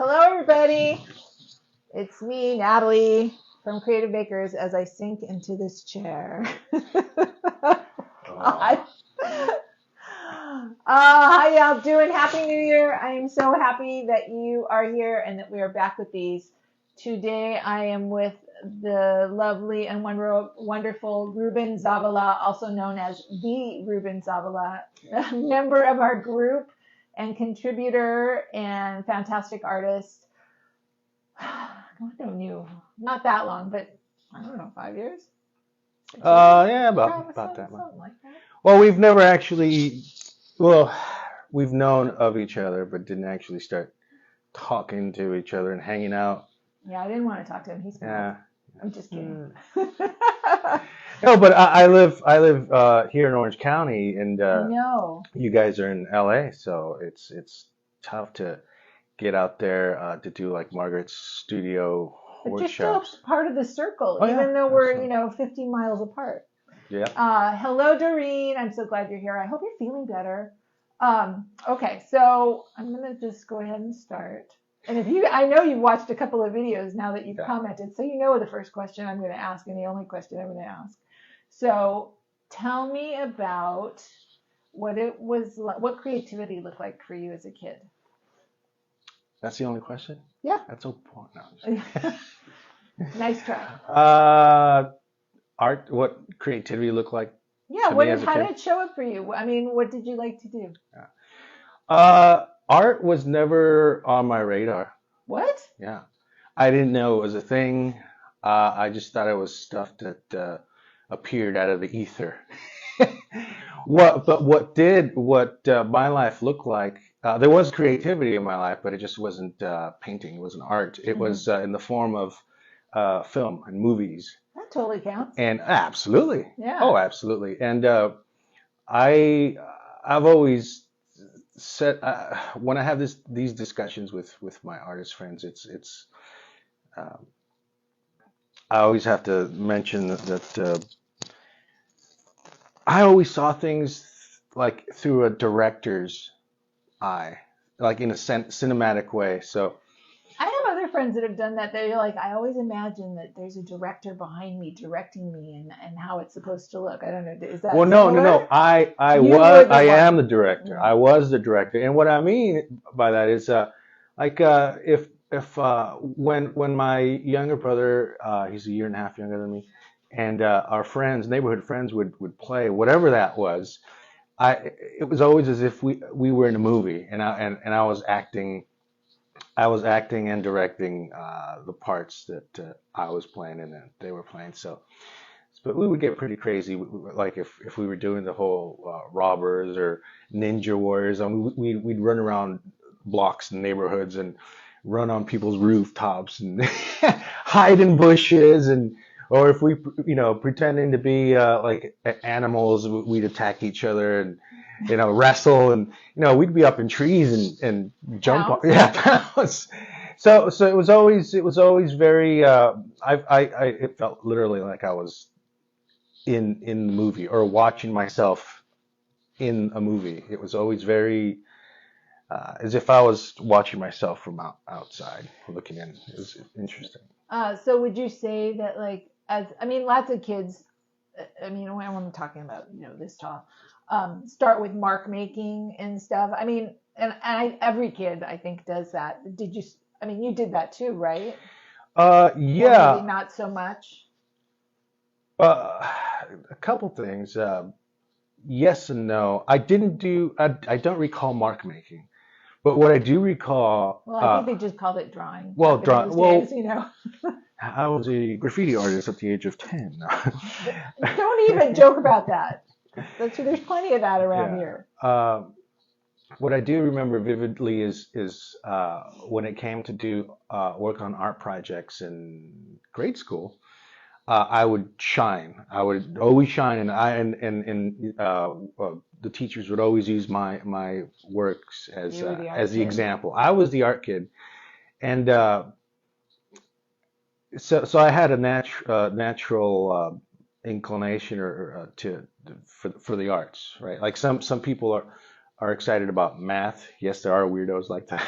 Hello, everybody. It's me, Natalie, from Creative Bakers as I sink into this chair. God. How y'all doing? Happy New Year. I am so happy that you are here and that we are back with these. Today I am with the lovely and wonderful Ruben Zavala, also known as the Ruben Zavala, a member of our group and contributor and fantastic artist. I've known you not that long, but I don't know, 5 years? 6 years? Yeah, about that much. Something like that. Well, we've never actually, we've known of each other, but didn't actually start talking to each other and hanging out. Yeah, I didn't want to talk to him. He's cool. Yeah. I'm just kidding. No, but I live here in Orange County, and I know. you guys are in LA, so it's tough to get out there to do like Margaret's studio But you're still workshops. part of the circle, Oh, yeah, even though we're, absolutely. 50 miles apart. Yeah. Hello, Doreen. I'm so glad you're here. I hope you're feeling better. Okay, so I'm going to just go ahead and start. And I know you've watched a couple of videos now that you've commented, so you know the first question I'm going to ask and the only question I'm going to ask. So tell me about what creativity looked like for you as a kid. That's the only question? Yeah. That's so boring. No, Nice try. Art, what creativity looked like? Yeah, how did it show up for you? I mean, what did you like to do? Art was never on my radar. What? Yeah. I didn't know it was a thing. I just thought it was stuff that appeared out of the ether. What my life looked like, there was creativity in my life, but it just wasn't painting. It wasn't art. It was in the form of film and movies. That totally counts. And absolutely. Yeah. Oh, absolutely. And I've always said when I have these discussions with my artist friends, it's I always have to mention that I always saw things like through a director's eye, like in a cinematic way. So I have other friends that have done that. They're like, I always imagine that there's a director behind me directing me and how it's supposed to look. I don't know. Is that well, similar? no. I am the director. I was the director, and what I mean by that is if when my younger brother, he's a year and a half younger than me, and our neighborhood friends would play whatever that was, it was always as if we were in a movie, and I was acting. I was acting and directing the parts that I was playing and that they were playing. But we would get pretty crazy. Like if we were doing the whole robbers or ninja warriors, we'd run around blocks and neighborhoods and run on people's rooftops and hide in bushes, or if we pretending to be like animals, we'd attack each other and wrestle, and we'd be up in trees and jump on. Yeah. So it was always very it felt literally like I was in the movie or watching myself in a movie. It was always very as if I was watching myself from outside looking in. It was interesting. So would you say that lots of kids, when I'm talking about, this tall, start with mark making and stuff. Every kid I think does that. Did you, you did that too, right? Yeah. Or maybe not so much. A couple things. Yes and no. I don't recall mark making, but what I do recall. Well, I think they just called it drawing. Well, drawing. Well, days, I was a graffiti artist at the age of 10. Don't even joke about that. There's plenty of that around here. What I do remember vividly is when it came to do work on art projects in grade school. I would shine. I would always shine, and the teachers would always use my works as the example. I was the art kid, and so I had a natural inclination for the arts, right? Like some people are excited about math. Yes, there are weirdos like that.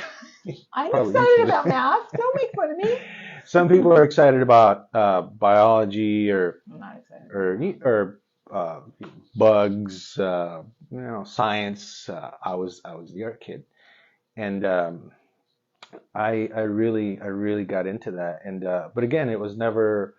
I'm Probably excited usually. about math. Don't make fun of me. Some people are excited about biology I'm not excited. or bugs, science. I was the art kid, and I really got into that. And but again, it was never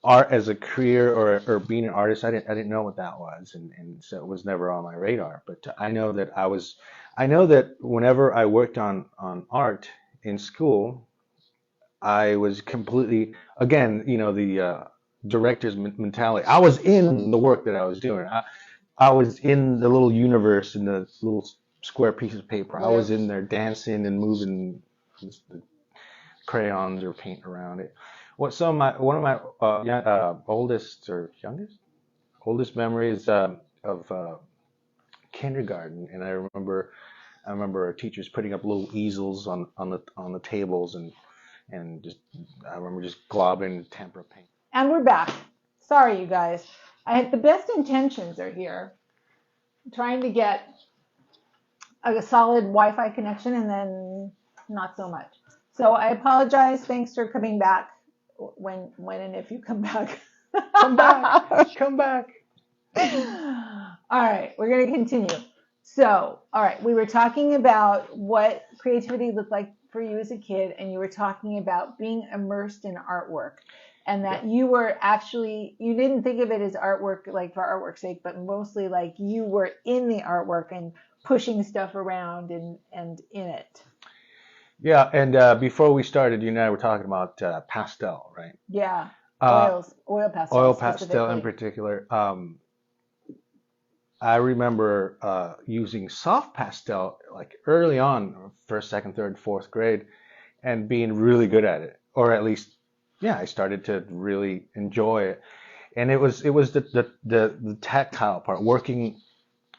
art as a career or being an artist. I didn't know what that was, and so it was never on my radar. But I know that whenever I worked on art in school, I was completely, again, the director's mentality. I was in the work that I was doing. I was in the little universe in the little square piece of paper. I was in there dancing and moving the crayons or paint around it. One of my oldest or oldest memories of kindergarten, and I remember our teachers putting up little easels on the tables, and just I remember just globbing tempera paint. And we're back. Sorry, you guys. I had the best intentions are here, trying to get a solid Wi-Fi connection, and then not so much. So I apologize. Thanks for coming back. When and if you come back. Come back. Come back. All right, we're going to continue. So, all right, we were talking about what creativity looked like for you as a kid, and you were talking about being immersed in artwork, and that you were actually, you didn't think of it as artwork like for artwork's sake, but mostly like you were in the artwork and pushing stuff around and in it. Yeah, and before we started, you and I were talking about pastel, right? Yeah, oil pastel. Oil pastel in particular. I remember using soft pastel like early on, first, second, third, fourth grade, and being really good at it, or at least, yeah, I started to really enjoy it. And it was the tactile part, working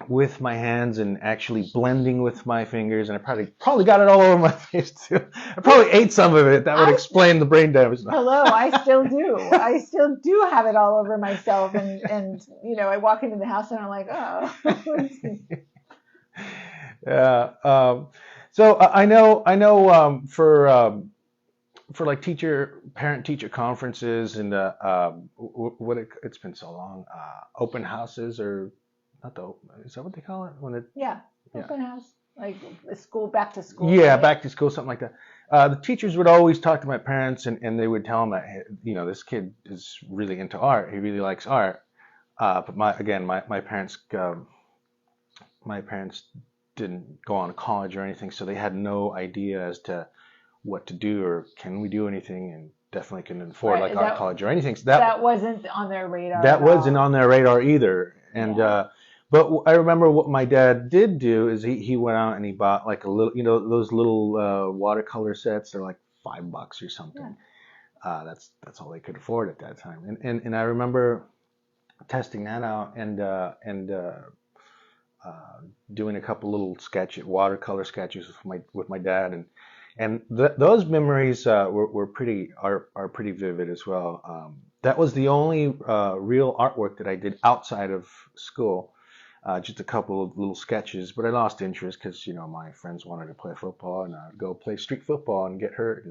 with my hands and actually blending with my fingers, and I probably got it all over my face too. I probably ate some of it. That would explain the brain damage. Hello, I still do. I still do have it all over myself, and I walk into the house and I'm like, oh. Yeah. So I know for like parent teacher conferences and it's been so long, open houses, or not is that what they call it when it? Yeah, open house, like back to school. Yeah, right? back to school, something like that. The teachers would always talk to my parents, and they would tell them that, hey, this kid is really into art. He really likes art. But my parents didn't go on to college or anything, so they had no idea as to what to do or can we do anything, and definitely couldn't afford like art college or anything. So that wasn't on their radar. That wasn't on their radar either. And but I remember what my dad did do is he went out and he bought like a little, those little watercolor sets. They're like $5 or something. Yeah. That's all they could afford at that time. And I remember testing that out and doing a couple little watercolor sketches with my dad, and those memories are pretty vivid as well. That was the only real artwork that I did outside of school. Just a couple of little sketches, but I lost interest because my friends wanted to play football, and I'd go play street football and get hurt.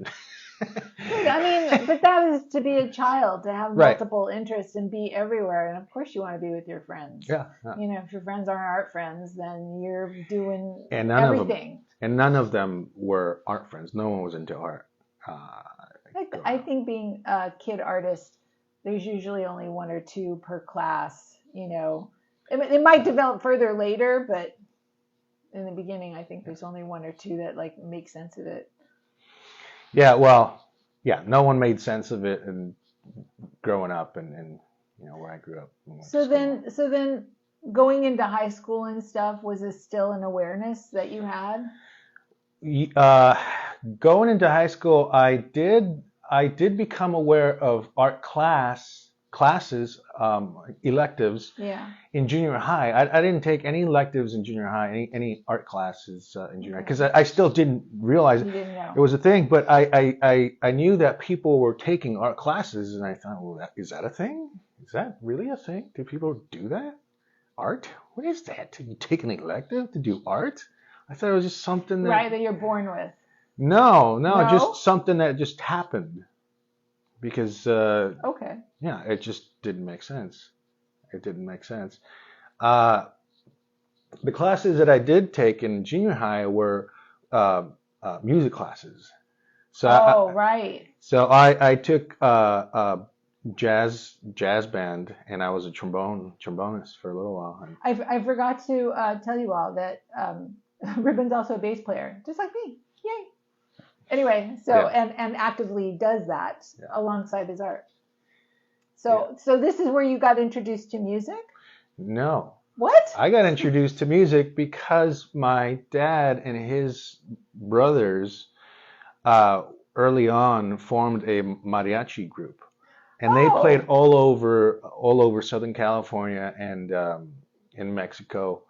I mean, but that is to be a child, to have multiple interests and be everywhere, and of course you want to be with your friends. Yeah. If your friends aren't art friends, then you're doing everything. And none of them were art friends. No one was into art. I think being a kid artist, there's usually only one or two per class. It might develop further later, but in the beginning, I think there's only one or two that like make sense of it. Yeah, well, yeah, no one made sense of it, and growing up and where I grew up. So then going into high school and stuff, was this still an awareness that you had? Going into high school, I did become aware of art classes, electives. Yeah. In junior high. I didn't take any electives in junior high, any art classes in junior high, because I still didn't realize it was a thing. But I knew that people were taking art classes, and I thought, well, is that a thing? Is that really a thing? Do people do that? Art? What is that? You take an elective to do art? I thought it was just something that... Right, that you're born with. No, No? just something that just happened. Because, Okay. yeah, it just didn't make sense. It didn't make sense. The classes that I did take in junior high were music classes. So right. So I took jazz band, and I was a trombonist for a little while. I forgot to tell you all that Ruben's also a bass player, just like me. Yay! Anyway, so Yeah. and actively does that alongside his art. So this is where you got introduced to music? No. What? I got introduced to music because my dad and his brothers early on formed a mariachi group, and they played all over Southern California and in Mexico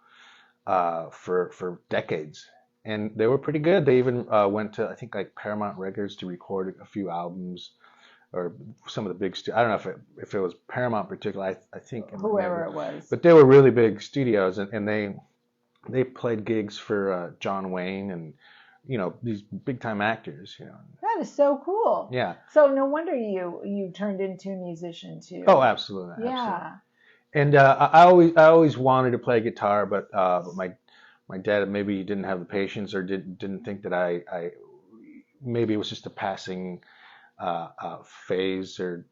for decades, and they were pretty good. They even went to, I think, like Paramount Records to record a few albums, or some of the big I don't know if it was Paramount particular. I think whoever it was, but they were really big studios, and they played gigs for John Wayne and these big time actors. That is so cool. Yeah. So no wonder you turned into a musician too. Oh, absolutely. Yeah. Absolutely. And I always wanted to play guitar, but my dad, maybe he didn't have the patience, or didn't think that I maybe it was just a passing phase, or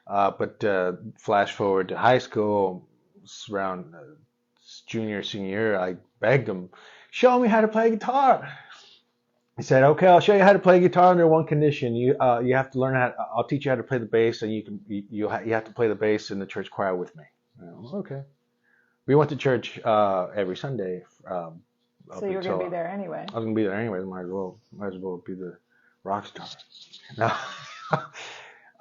but flash forward to high school, around senior year, I begged him, show me how to play guitar. He said, okay, I'll show you how to play guitar under one condition. You have to learn I'll teach you how to play the bass, and you have to play the bass in the church choir with me. Okay. We went to church every Sunday. So you were going to be there anyway. I was going to be there anyway. Might as well be the rock star. No.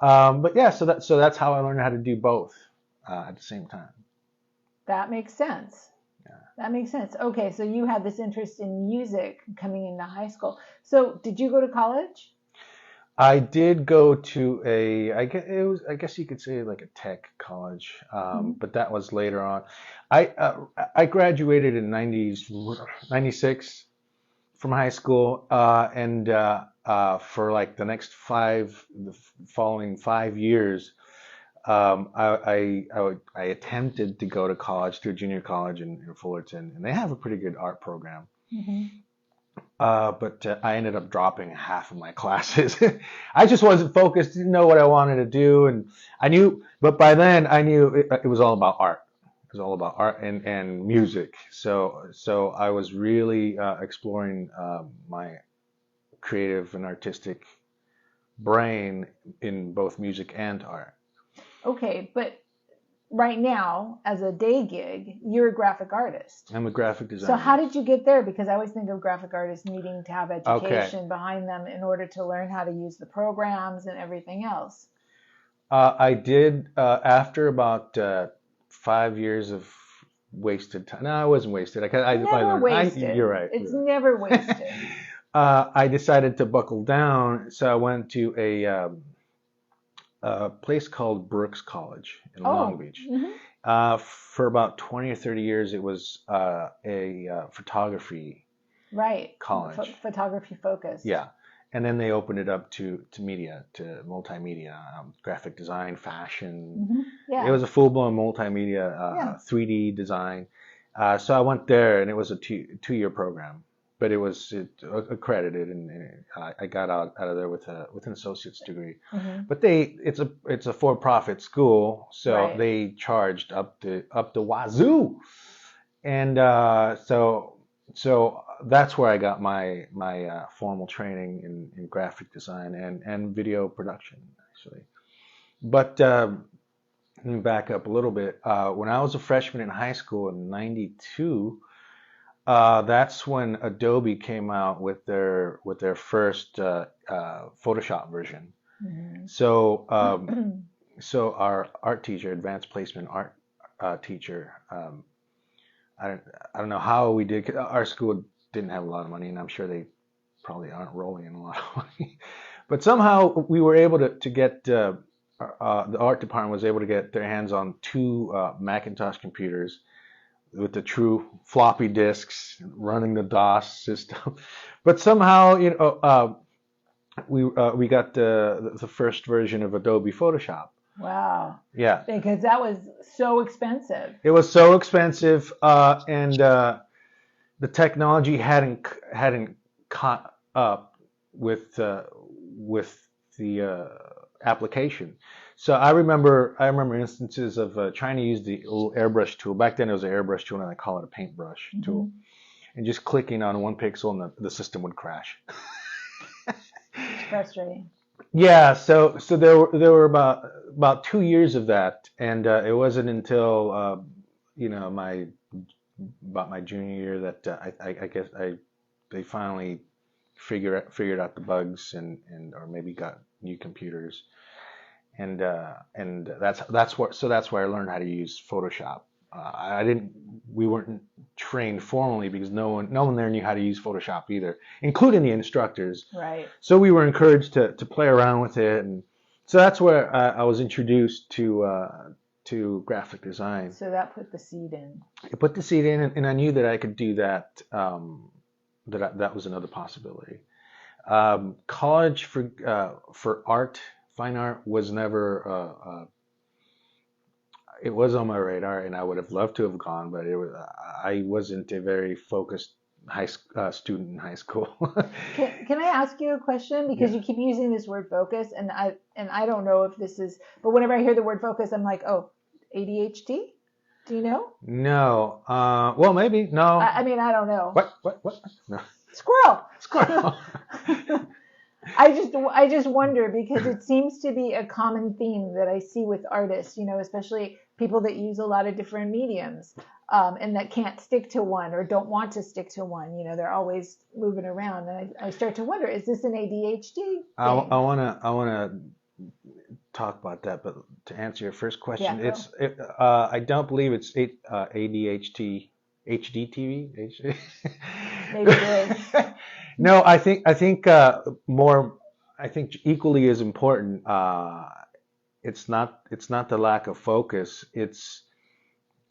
But yeah, so that's how I learned how to do both at the same time. That makes sense. Yeah. That makes sense. Okay, so you had this interest in music coming into high school. So did you go to college? I did go to I guess you could say like a tech college, but that was later on. I graduated in 96 from high school, and for like the following 5 years, I attempted to go to college, to a junior college in Fullerton, and they have a pretty good art program. Mm-hmm. But I ended up dropping half of my classes. I just wasn't focused, didn't know what I wanted to do, and but by then I knew it was all about art. It was all about art and music. So I was really exploring my creative and artistic brain in both music and art. Okay, but right now, as a day gig, you're a graphic artist. I'm a graphic designer. So how did you get there? Because I always think of graphic artists needing to have education behind them in order to learn how to use the programs and everything else. I did, after about 5 years of wasted time. No, I wasn't wasted. Never wasted. You're right. It's never wasted. I decided to buckle down, so I went to a place called Brooks College in Long Beach. Mm-hmm. For about 20 or 30 years, it was a photography college. Photography focused. Yeah. And then they opened it up to media, to multimedia, graphic design, fashion. Mm-hmm. Yeah. It was a full-blown multimedia 3D design. So I went there, and it was a two-year program. But it was accredited, and I got out of there with an associate's degree. Mm-hmm. But it's a for-profit school, so they charged up the wazoo, and so that's where I got my formal training in graphic design and video production, actually. But let me back up a little bit. When I was a freshman in high school in '92. That's when Adobe came out with their first Photoshop version. Mm-hmm. So our art teacher, advanced placement art teacher, I don't know how we did. 'Cause our school didn't have a lot of money, and I'm sure they probably aren't rolling in a lot of money. But somehow we were able to get the art department was able to get their hands on 2 Macintosh computers with the true floppy disks running the DOS system. But somehow, we got the first version of Adobe Photoshop. Wow. Yeah. Because that was so expensive. It was so expensive, and the technology hadn't caught up with the application. So I remember instances of trying to use the little airbrush tool. Back then it was an airbrush tool, and I call it a paintbrush tool, and just clicking on one pixel, and the system would crash. It's frustrating. Yeah, so there were about 2 years of that, and it wasn't until about my junior year that I guess they finally figured out the bugs and or maybe got new computers, and that's where I learned how to use Photoshop. We weren't trained formally because no one there knew how to use Photoshop either, including the instructors. Right. So we were encouraged to play around with it, and so that's where I was introduced to graphic design. So that put the seed in. It put the seed in, and I knew that I could do that. That was another possibility. College for art, fine art, was never. It was on my radar, and I would have loved to have gone, but I wasn't a very focused student in high school. Can I ask you a question? Because you keep using this word focus, and I don't know if this is, but whenever I hear the word focus, I'm like, oh, ADHD? Do you know? No. Well, maybe. No. I mean, I don't know. What? No. Squirrel. I just wonder, because it seems to be a common theme that I see with artists, especially people that use a lot of different mediums, and that can't stick to one or don't want to stick to one. They're always moving around, and I start to wonder, is this an ADHD thing? I wanna talk about that, but to answer your first question, I don't believe it's ADHD. HDTV? Maybe it is. No, I think more. I think equally as important. It's not the lack of focus. It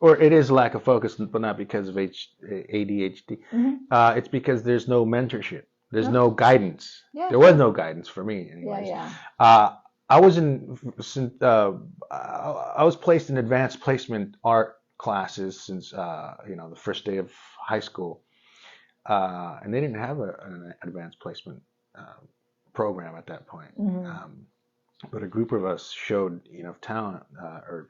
is lack of focus, but not because of ADHD. Mm-hmm. It's because there's no mentorship. There's no guidance. Yeah. There was no guidance for me, anyways. Yeah. I was placed in advanced placement art classes since the first day of high school, and they didn't have an advanced placement program at that point. Mm-hmm. But a group of us showed enough talent or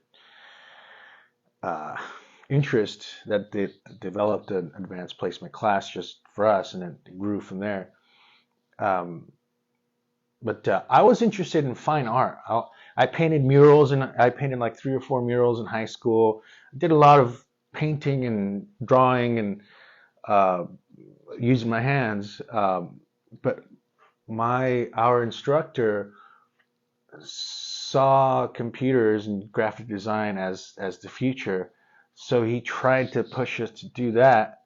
interest that they developed an advanced placement class just for us, and it grew from there. But I was interested in fine art. I painted murals, and I painted like 3 or 4 murals in high school. I did a lot of painting and drawing and using my hands. But our instructor saw computers and graphic design as the future, so he tried to push us to do that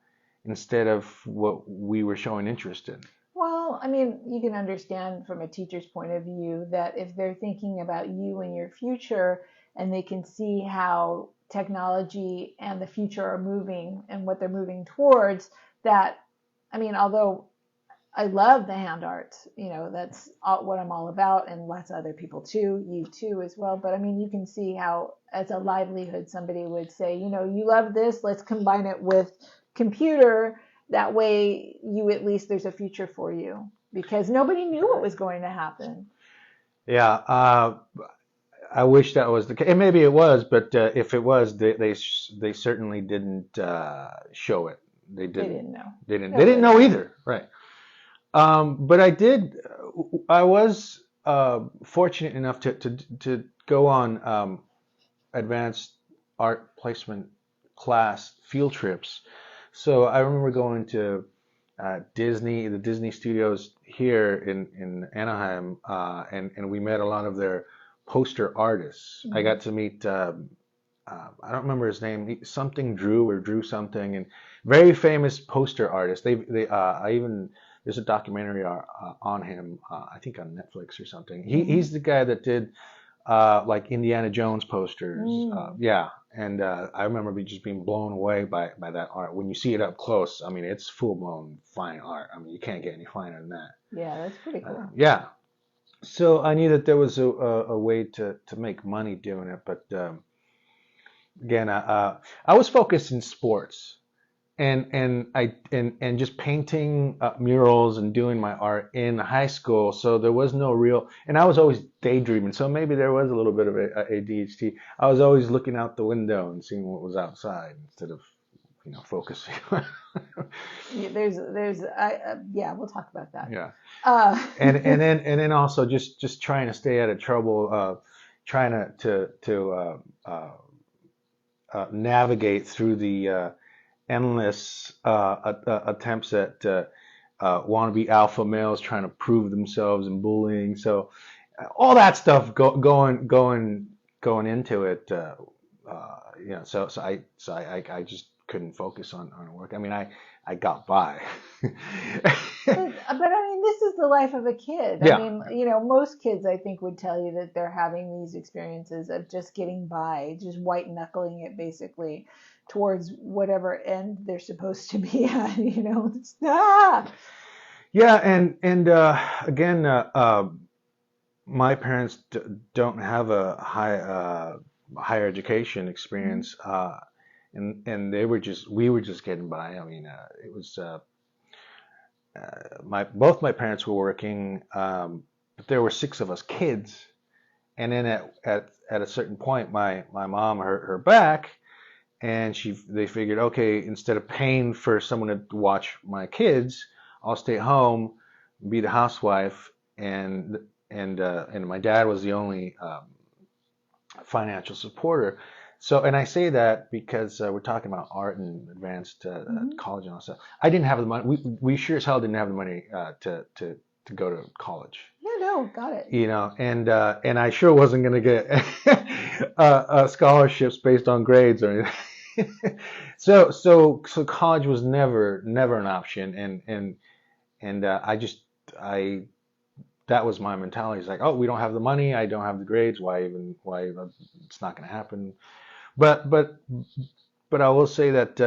instead of what we were showing interest in. Well, I mean, you can understand from a teacher's point of view that if they're thinking about you and your future, and they can see how technology and the future are moving and what they're moving towards, that, I mean, although I love the hand art, that's what I'm all about, and lots of other people too, you too as well. But I mean, you can see how as a livelihood, somebody would say, you love this, let's combine it with computer. That way, there's a future for you, because nobody knew what was going to happen. Yeah, I wish that was the case. And maybe it was, but if it was, they certainly didn't show it. They didn't know. They didn't know either, right? But I was fortunate enough to go on advanced art placement class field trips. So I remember going to the Disney studios here in Anaheim, and we met a lot of their poster artists. Mm-hmm. I got to meet, I don't remember his name, something Drew or Drew something, and very famous poster artist. There's a documentary on him, I think on Netflix or something. He's the guy that did like Indiana Jones posters. Yeah. And I remember just being blown away by that art. When you see it up close, I mean, it's full blown fine art. I mean, you can't get any finer than that. Yeah, that's pretty cool. Yeah. So I knew that there was a way to make money doing it, but again, I was focused in sports. And just painting murals and doing my art in high school. So there was no real, and I was always daydreaming. So maybe there was a little bit of ADHD. I was always looking out the window and seeing what was outside instead of, focusing. Yeah, we'll talk about that. Yeah. And then also just trying to stay out of trouble, trying to navigate through the endless attempts at wannabe alpha males trying to prove themselves and bullying. So all that stuff going into it. So I just couldn't focus on work. I mean, I got by. But I mean, this is the life of a kid. Yeah. I mean, most kids, I think, would tell you that they're having these experiences of just getting by, just white knuckling it basically towards whatever end they're supposed to be at. Yeah, and again, my parents don't have a higher education experience, and we were just getting by. I mean, it was both my parents were working, but there were 6 of us kids, and then at a certain point, my mom hurt her back, and they figured, okay, instead of paying for someone to watch my kids, I'll stay home, be the housewife, and my dad was the only financial supporter. So, and I say that because we're talking about art and advanced college and all that stuff. I didn't have the money. We sure as hell didn't have the money to go to college. No, got it. And I sure wasn't going to get scholarships based on grades or anything. So college was never an option, and that was my mentality. It's like, oh, we don't have the money, I don't have the grades, why it's not going to happen. But I will say that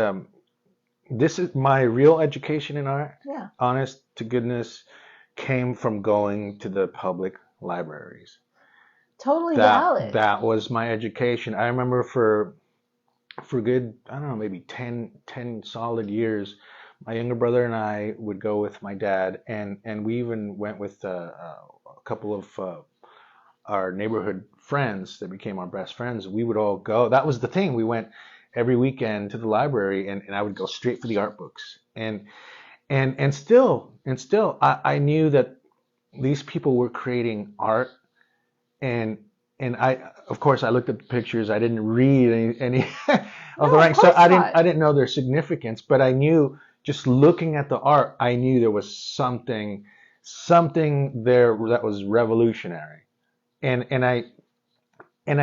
this is my real education in art. Yeah. Honest to goodness, came from going to the public libraries. Totally valid. That was my education. I remember for good, I don't know, maybe 10 solid years, my younger brother and I would go with my dad, and we even went with a couple of our neighborhood friends that became our best friends. We would all go. That was the thing. We went every weekend to the library, and I would go straight for the art books. And still, I knew that these people were creating art, and of course, I looked at the pictures. I didn't read any of the writing, so I didn't know their significance. But I knew, just looking at the art, I knew there was something there that was revolutionary, and I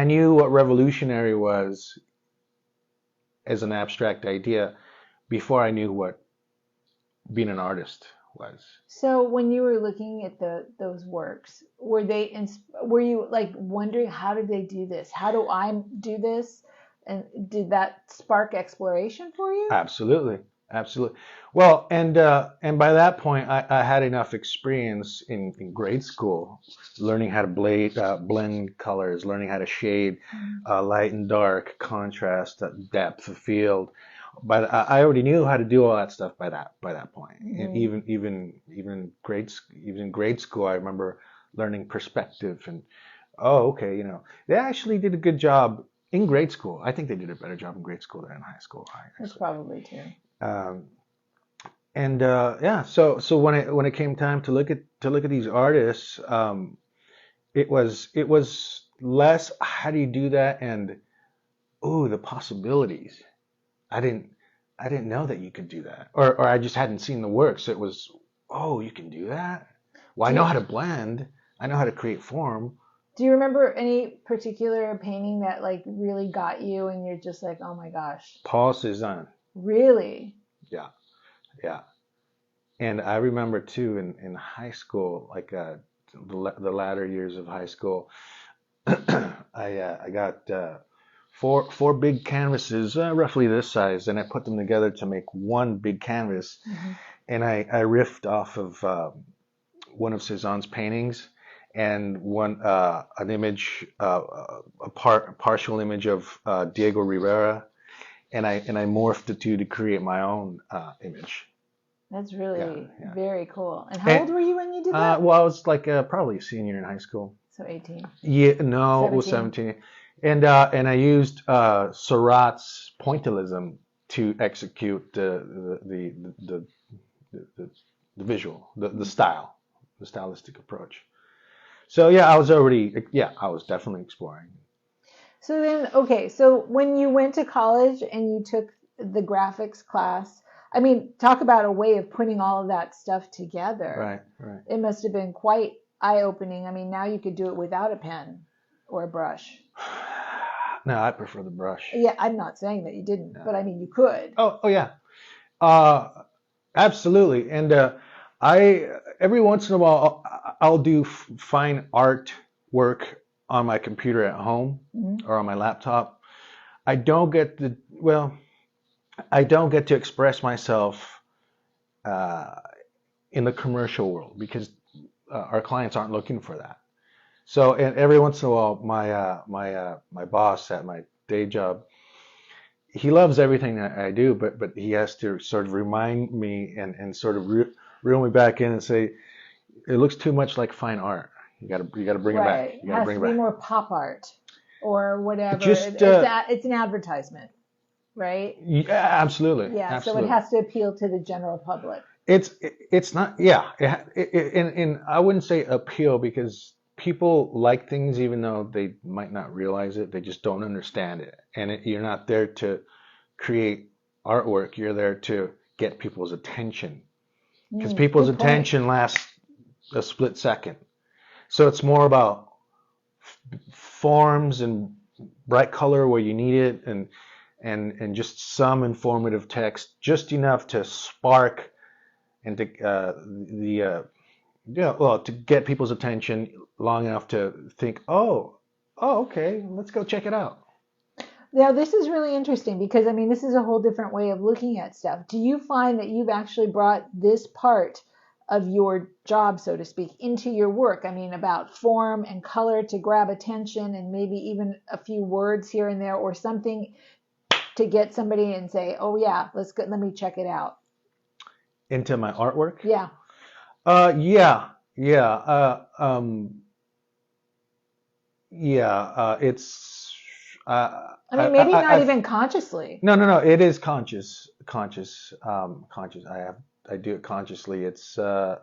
knew what revolutionary was as an abstract idea before I knew what being an artist was. So when you were looking at those works, were you like wondering, how did they do this? How do I do this? And did that spark exploration for you? Absolutely. Well, and by that point, I had enough experience in grade school, learning how to blend colors, learning how to shade light and dark, contrast, depth of field. But I already knew how to do all that stuff by that point. And even grade school, I remember learning perspective and they actually did a good job in grade school. I think they did a better job in grade school than in high school. That's probably true. So when it came time to look at these artists, it was less how do you do that, and the possibilities. I didn't know that you could do that, or I just hadn't seen the work. So it was, you can do that. Well, I know how to blend. I know how to create form. Do you remember any particular painting that like really got you, and you're just like, oh my gosh? Paul Cézanne. Really? Yeah. And I remember too in high school, like the latter years of high school, I got four big canvases, roughly this size, and I put them together to make one big canvas. Mm-hmm. And I riffed off of one of Cézanne's paintings and an image, a partial image of Diego Rivera, and I morphed the two to create my own image. That's really very cool. And how old were you when you did that? Well, I was like probably a senior in high school. So 18. Yeah, no, 17. It was 17. And I used Seurat's pointillism to execute the visual, the style, the stylistic approach. So yeah, I was definitely exploring. So then, okay, so when you went to college and you took the graphics class, I mean, talk about a way of putting all of that stuff together. Right. It must have been quite eye-opening. I mean, now you could do it without a pen or a brush. No, I prefer the brush. Yeah, I'm not saying that you didn't, but I mean, you could. Oh yeah. Absolutely. And I every once in a while I'll do fine art work on my computer at home or on my laptop. I don't get to express myself in the commercial world because our clients aren't looking for that. So, and every once in a while, my boss at my day job, he loves everything that I do, but he has to sort of remind me and sort of reel me back in and say, it looks too much like fine art. You got to bring it back. It has to be more pop art or whatever. It's an advertisement, right? Yeah, absolutely. Yeah, absolutely. So it has to appeal to the general public. It's not, yeah. And I wouldn't say appeal because people like things even though they might not realize it. They just don't understand it. And you're not there to create artwork. You're there to get people's attention because people's attention lasts a split second. So it's more about forms and bright color where you need it and just some informative text, just enough to spark and to to get people's attention long enough to think, oh, okay, let's go check it out. Now, this is really interesting because, I mean, this is a whole different way of looking at stuff. Do you find that you've actually brought this part of your job, so to speak, into your work? I mean, about form and color to grab attention and maybe even a few words here and there or something to get somebody and say, oh, yeah, let me check it out. Into my artwork? Yeah. It's. I mean, maybe not even consciously. No. It is conscious. Conscious. I do it consciously. It's in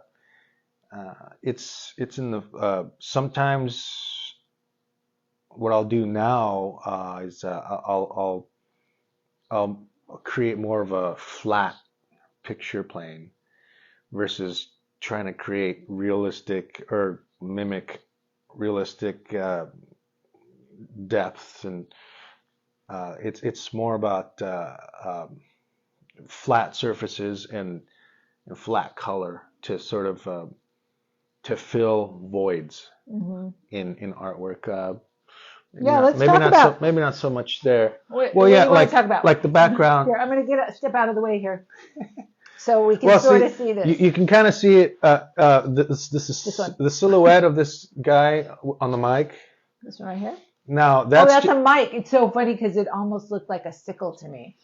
the. Sometimes what I'll do now is I'll create more of a flat picture plane versus trying to create realistic or mimic realistic depths, and it's more about flat surfaces and flat color to sort of to fill voids in artwork. Let's talk about. Maybe not so much there. What do you want to talk about? Like the background. Here, I'm going to get a step out of the way here, so we can sort of see this. You can kind of see it. This is the silhouette of this guy on the mic. This one right here. Now that's a mic. It's so funny because it almost looked like a sickle to me.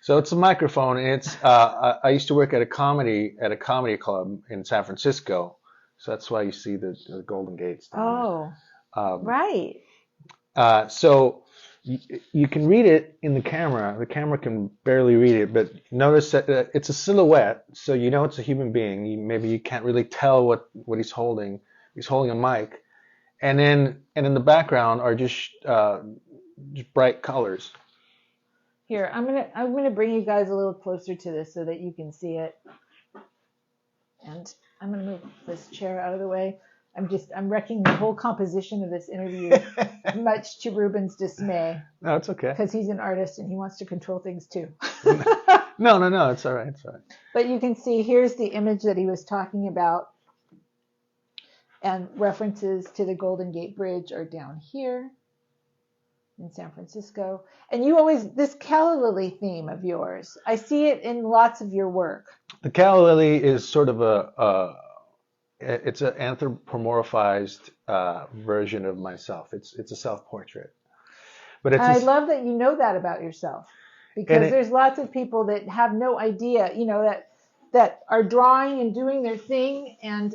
So it's a microphone, and it's. I used to work at a comedy club in San Francisco, so that's why you see the Golden Gates. Oh, right. So you can read it in the camera. The camera can barely read it, but notice that it's a silhouette, so you know it's a human being. Maybe you can't really tell what he's holding. He's holding a mic, and in the background are just bright colors. Here, I'm gonna bring you guys a little closer to this so that you can see it, and I'm gonna move this chair out of the way. I'm wrecking the whole composition of this interview, much to Ruben's dismay. No, it's okay. Because he's an artist and he wants to control things too. No, it's all right. It's all right. But you can see here's the image that he was talking about, and references to the Golden Gate Bridge are down here. in San Francisco. And you always, this calla lily theme of yours, I see it in lots of your work. The calla lily is sort of it's an anthropomorphized version of myself. It's a self-portrait. But I love that you know that about yourself, because there's lots of people that have no idea, that are drawing and doing their thing and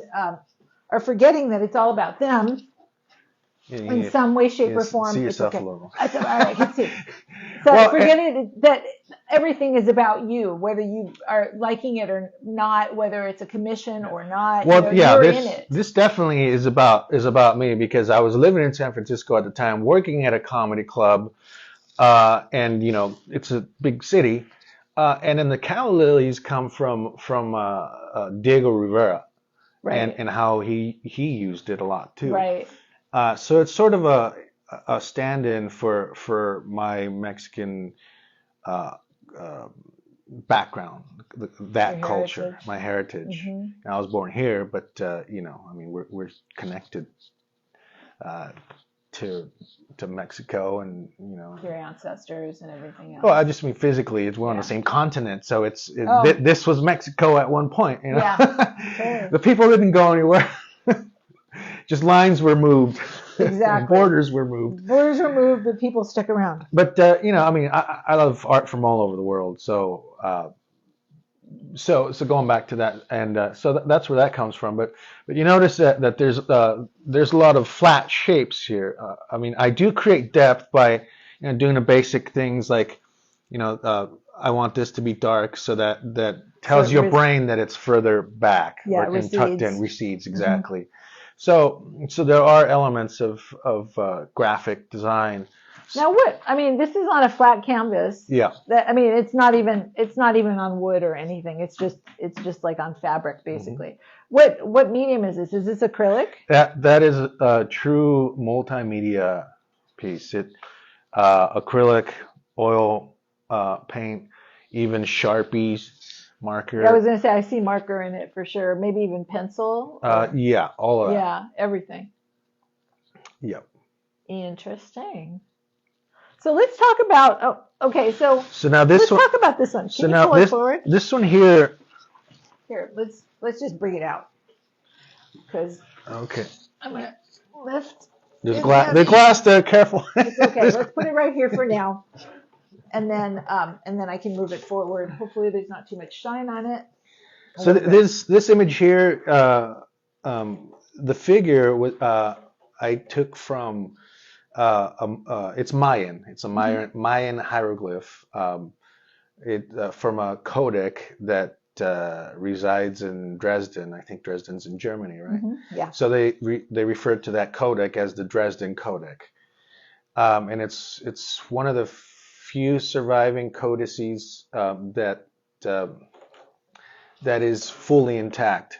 are forgetting that it's all about them in some way, shape, or form. See yourself it's okay. a little. That's all right. I can see. So forgetting that everything is about you, whether you are liking it or not, whether it's a commission or not. Well, you're in it. This definitely is about me, because I was living in San Francisco at the time, working at a comedy club, and it's a big city, and then the calla lilies come from Diego Rivera, right. and how he used it a lot too. Right. So it's sort of a stand-in for my Mexican background, that Your culture, heritage. my heritage. Mm-hmm. I was born here, but we're connected to Mexico, and your ancestors and everything else. Well, I just mean physically, we're on the same continent, so this was Mexico at one point. Yeah, totally. The people didn't go anywhere. Just lines were moved. Exactly. Borders were moved. Borders were moved, but people stuck around. But I love art from all over the world. So going back to that, and so that's where that comes from. But you notice that there's a lot of flat shapes here. I do create depth by doing the basic things like I want this to be dark, so that tells your brain that it's further back, and tucked in, recedes, exactly. Mm-hmm. So there are elements of graphic design. Now this is on a flat canvas. Yeah. It's not even on wood or anything. It's just like on fabric, basically. Mm-hmm. What medium is this? Is this acrylic? That is a true multimedia piece. Acrylic, oil, paint, even Sharpies, marker. I was going to say, I see marker in it for sure. Maybe even pencil. Yeah, all of that. Yeah, everything. Yep. Interesting. So let's talk about. So now this let's talk about this one. Can you pull it forward? This one here. Here, let's just bring it out. Because. Okay. I'm gonna lift. There's glass there. Careful. It's okay. Let's put it right here for now. And then I can move it forward. Hopefully there's not too much shine on it. So this image here, the figure was I took from it's Mayan. It's a Mayan hieroglyph. From a codex that resides in Dresden. I think Dresden's in Germany, right? Mm-hmm. Yeah. So they referred to that codex as the Dresden Codex, and it's one of the few surviving codices that is fully intact.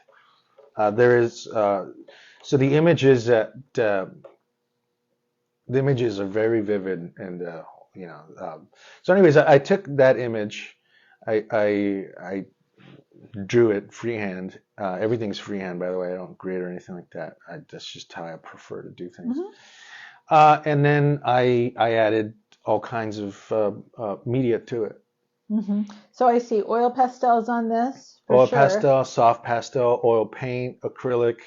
There is so the images the images are very vivid, and so anyways, I took that image, I drew it freehand. Everything's freehand, by the way. I don't grade or anything like that. That's just how I prefer to do things. Mm-hmm. And then I added all kinds of media to it. Mm-hmm. So I see oil pastels on this. Oil pastel, soft pastel, oil paint, acrylic.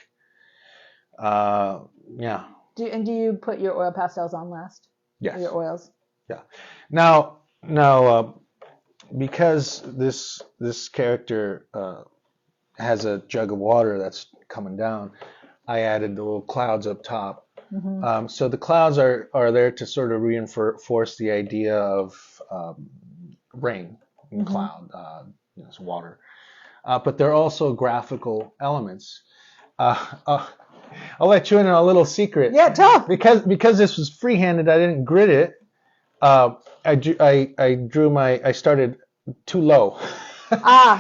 Yeah. Do you put your oil pastels on last? Yes. Or your oils. Yeah. Now, because this character has a jug of water that's coming down, I added the little clouds up top. Mm-hmm. So the clouds are there to sort of reinforce the idea of rain and mm-hmm. cloud, it's water. But they're also graphical elements. I'll let you in on a little secret. Yeah, tell. Because this was freehanded, I didn't grid it. I started too low.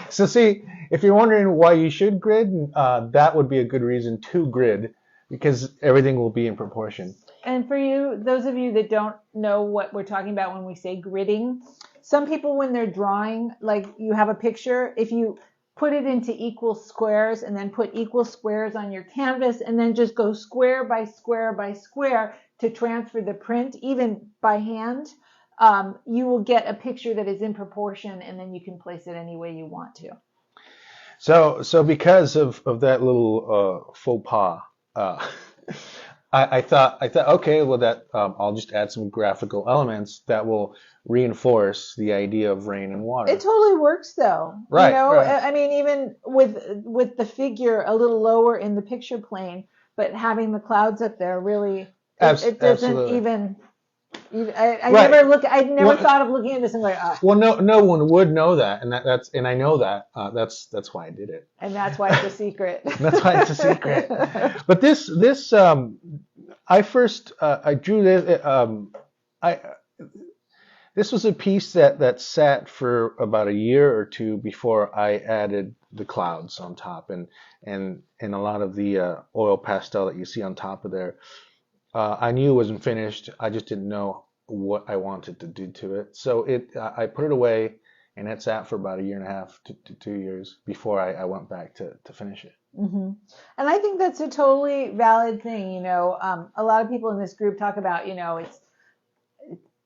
So see, if you're wondering why you should grid, that would be a good reason to grid, because everything will be in proportion. And for you, those of you that don't know what we're talking about when we say gridding, some people when they're drawing, like you have a picture, if you put it into equal squares and then put equal squares on your canvas and then just go square by square by square to transfer the print, even by hand, you will get a picture that is in proportion, and then you can place it any way you want to. So because of that little faux pas, I thought, okay, well that I'll just add some graphical elements that will reinforce the idea of rain and water. It totally works though. Right, You know, right. I mean, even with the figure a little lower in the picture plane, but having the clouds up there really, it doesn't Absolutely. even. I Right. never thought of looking at this and going, Well, no one would know that, and I know that. That's why I did it. And that's why it's a secret. That's why it's a secret. But this I first I drew this. This was a piece that sat for about a year or two before I added the clouds on top and a lot of the oil pastel that you see on top of there. I knew it wasn't finished. I just didn't know what I wanted to do to it. So I put it away, and it sat for about a year and a half to 2 years before I went back to finish it. Mm-hmm. And I think that's a totally valid thing. You know, a lot of people in this group talk about, you know,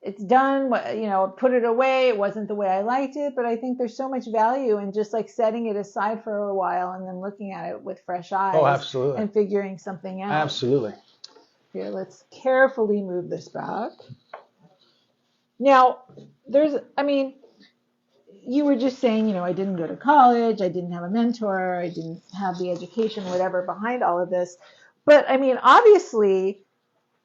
it's done, you know, put it away. It wasn't the way I liked it, but I think there's so much value in just like setting it aside for a while and then looking at it with fresh eyes. Oh, absolutely. And figuring something out. Absolutely. Here, let's carefully move this back. Now, you were just saying, you know, I didn't go to college, I didn't have a mentor, I didn't have the education, whatever, behind all of this. But, I mean, obviously,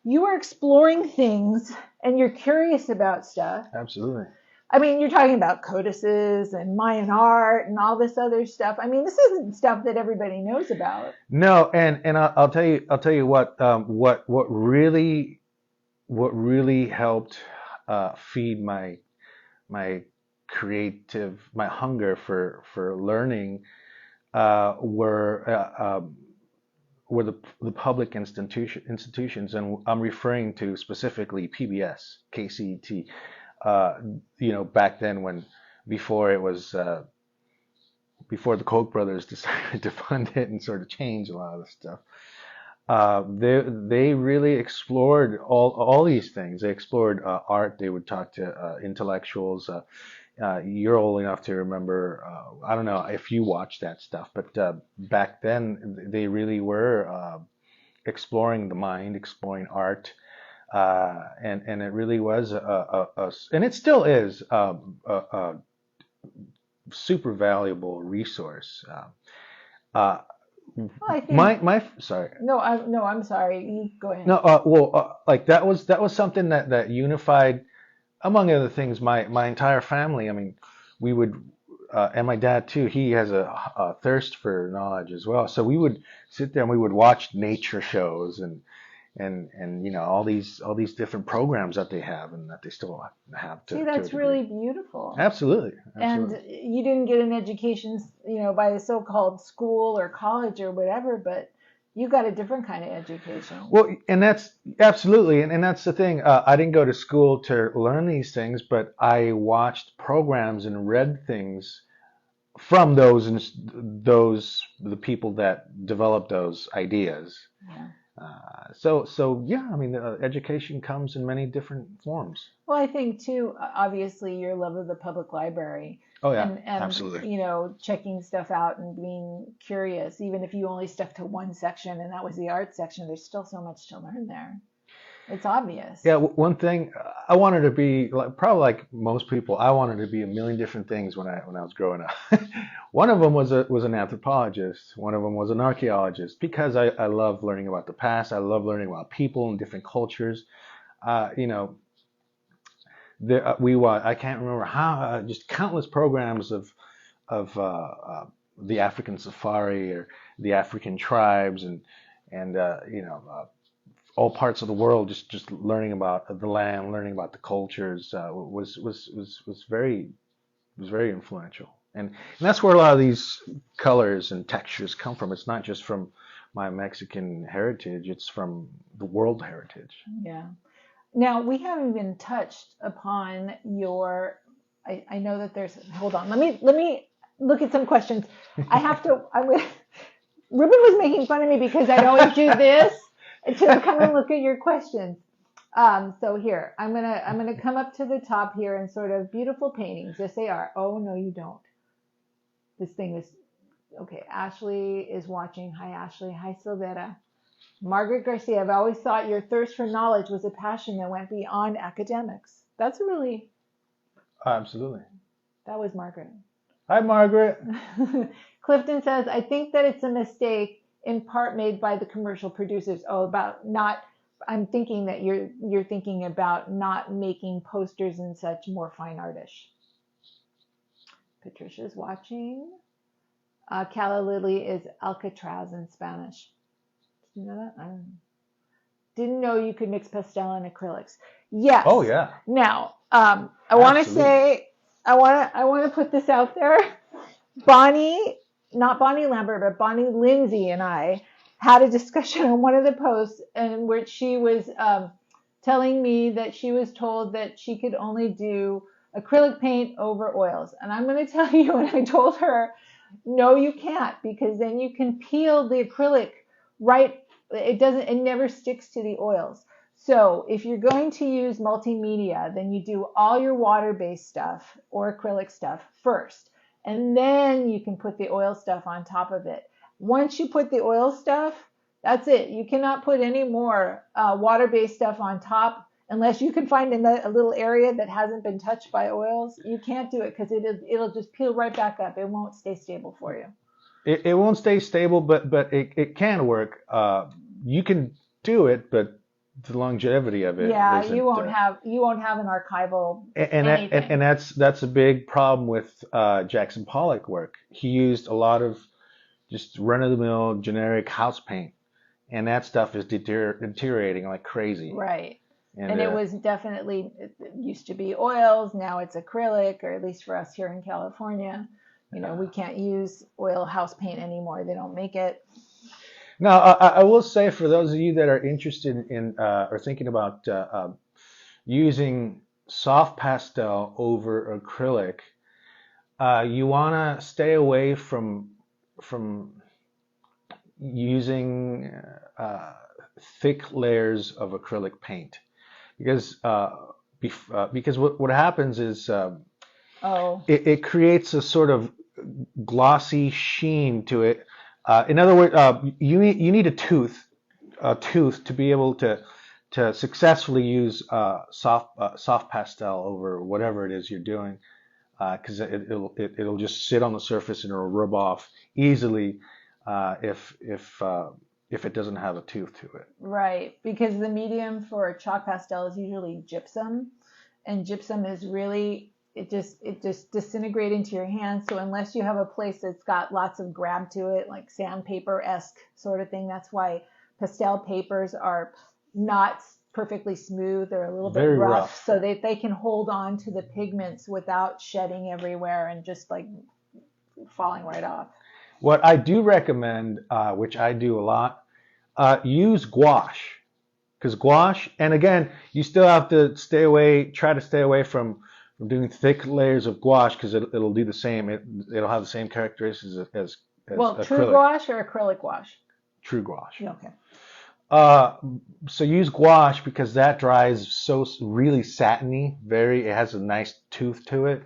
you are exploring things and you're curious about stuff. Absolutely. I mean, you're talking about codices and Mayan art and all this other stuff. I mean, this isn't stuff that everybody knows about. No, and I'll tell you what really helped feed my hunger for learning were the public institutions, and I'm referring to specifically PBS, KCET. You know, back then before the Koch brothers decided to fund it and sort of change a lot of the stuff. They really explored all these things. They explored art. They would talk to intellectuals. You're old enough to remember. I don't know if you watched that stuff, but back then they really were exploring the mind, exploring art, and it really was and it still is a super valuable resource. Well, I think sorry. No, I'm sorry. You go ahead. No, like that was something that unified, among other things, my entire family. I mean, we would, and my dad too. He has a thirst for knowledge as well. So we would sit there and we would watch nature shows and you know all these different programs that they have and that they still have to. See, that's really beautiful. Absolutely. And you didn't get an education, you know, by the so-called school or college or whatever, but you got a different kind of education. Well, and that's absolutely, and that's the thing. I didn't go to school to learn these things, but I watched programs and read things from the people that developed those ideas. Yeah. So yeah, I mean, education comes in many different forms. Well, I think too, obviously, your love of the public library. Oh yeah, and absolutely. You know, checking stuff out and being curious, even if you only stuck to one section and that was the art section, there's still so much to learn there. It's obvious. Yeah, one thing I wanted to be, probably like most people, I wanted to be a million different things when I was growing up. One of them was an anthropologist. One of them was an archaeologist, because I love learning about the past. I love learning about people and different cultures. You know, I can't remember how, just countless programs of the African safari or the African tribes and you know. All parts of the world, just learning about the land, learning about the cultures, was very influential, and that's where a lot of these colors and textures come from. It's not just from my Mexican heritage; it's from the world heritage. Yeah. Now we haven't even touched upon your. I know that there's. Hold on. Let me look at some questions. Ruben was making fun of me because I'd always do this to come and look at your questions. So here, I'm gonna come up to the top here and sort of beautiful paintings. Yes, they are. Oh no, you don't. This thing is okay. Ashley is watching. Hi, Ashley. Hi, Silvera. Margaret Garcia. I've always thought your thirst for knowledge was a passion that went beyond academics. That's really. Absolutely. That was Margaret. Hi, Margaret. Clifton says, I think that it's a mistake in part made by the commercial producers. I'm thinking that you're thinking about not making posters and such more fine artish. Patricia's watching. Calla Lily is Alcatraz in Spanish. Did you know that? I didn't know you could mix pastel and acrylics. Yes. Oh yeah. Now, I want to say, I want to put this out there. Not Bonnie Lambert, but Bonnie Lindsay and I had a discussion on one of the posts in which she was telling me that she was told that she could only do acrylic paint over oils. And I'm going to tell you, and I told her, no, you can't, because then you can peel the acrylic right. It never sticks to the oils. So if you're going to use multimedia, then you do all your water-based stuff or acrylic stuff first. And then you can put the oil stuff on top of it. Once you put the oil stuff, that's it. You cannot put any more water-based stuff on top unless you can find a little area that hasn't been touched by oils. You can't do it because it'll just peel right back up. It won't stay stable for you. It won't stay stable, but it can work. You can do it, but the longevity of it. Yeah, you won't have an archival. And that's a big problem with Jackson Pollock work. He used a lot of just run-of-the-mill generic house paint, and that stuff is deteriorating like crazy. Right. And it was definitely, it used to be oils, now it's acrylic, or at least for us here in California. We can't use oil house paint anymore. They don't make it. Now, I will say, for those of you that are interested in or thinking about using soft pastel over acrylic, you want to stay away from using thick layers of acrylic paint, because what happens is it creates a sort of glossy sheen to it. In other words, you need a tooth to be able to successfully use soft pastel over whatever it is you're doing, because it'll just sit on the surface and it'll rub off easily if it doesn't have a tooth to it. Right, because the medium for chalk pastel is usually gypsum, and gypsum is really it just disintegrates into your hand. So unless you have a place that's got lots of grab to it, like sandpaper-esque sort of thing, that's why pastel papers are not perfectly smooth. They're a little bit rough, so they can hold on to the pigments without shedding everywhere and just like falling right off. What I do recommend, which I do a lot, use gouache. Because gouache, and again, you still have to try to stay away from doing thick layers of gouache, because it'll do the same. It'll have the same characteristics as acrylic. True gouache or acrylic gouache? True gouache. Okay. So use gouache because that dries so really satiny. It has a nice tooth to it,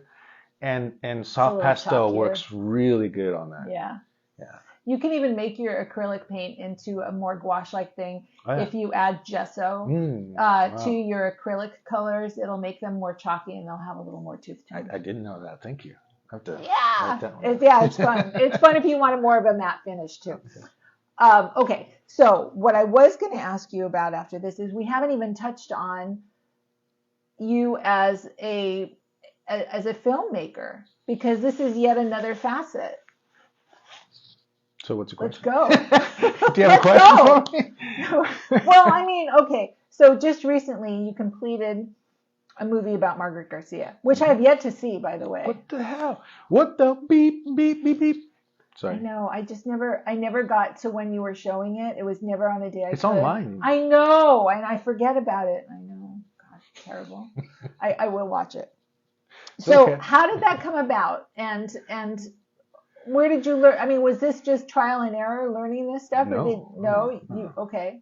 and soft pastel works really good on that. Yeah. You can even make your acrylic paint into a more gouache-like thing. Oh, yeah. If you add gesso to your acrylic colors, it'll make them more chalky and they'll have a little more tooth to them. I didn't know that. Thank you. I have to write that one. It's fun. It's fun if you want more of a matte finish too. Okay, so what I was going to ask you about after this is we haven't even touched on you as a filmmaker, because this is yet another facet. So what's the question? Let's go. Do you have a question for me? Well, I mean, okay. So just recently you completed a movie about Margaret Garcia, which I have yet to see, by the way. What the hell? What the beep, beep, beep, beep? Sorry. I know. I never got to when you were showing it. It was never on a day I It's online. I know, and I forget about it. I know. God, terrible. I will watch it. So how did that come about? And Where did you learn? I mean, was this just trial and error learning this stuff, or No. Okay.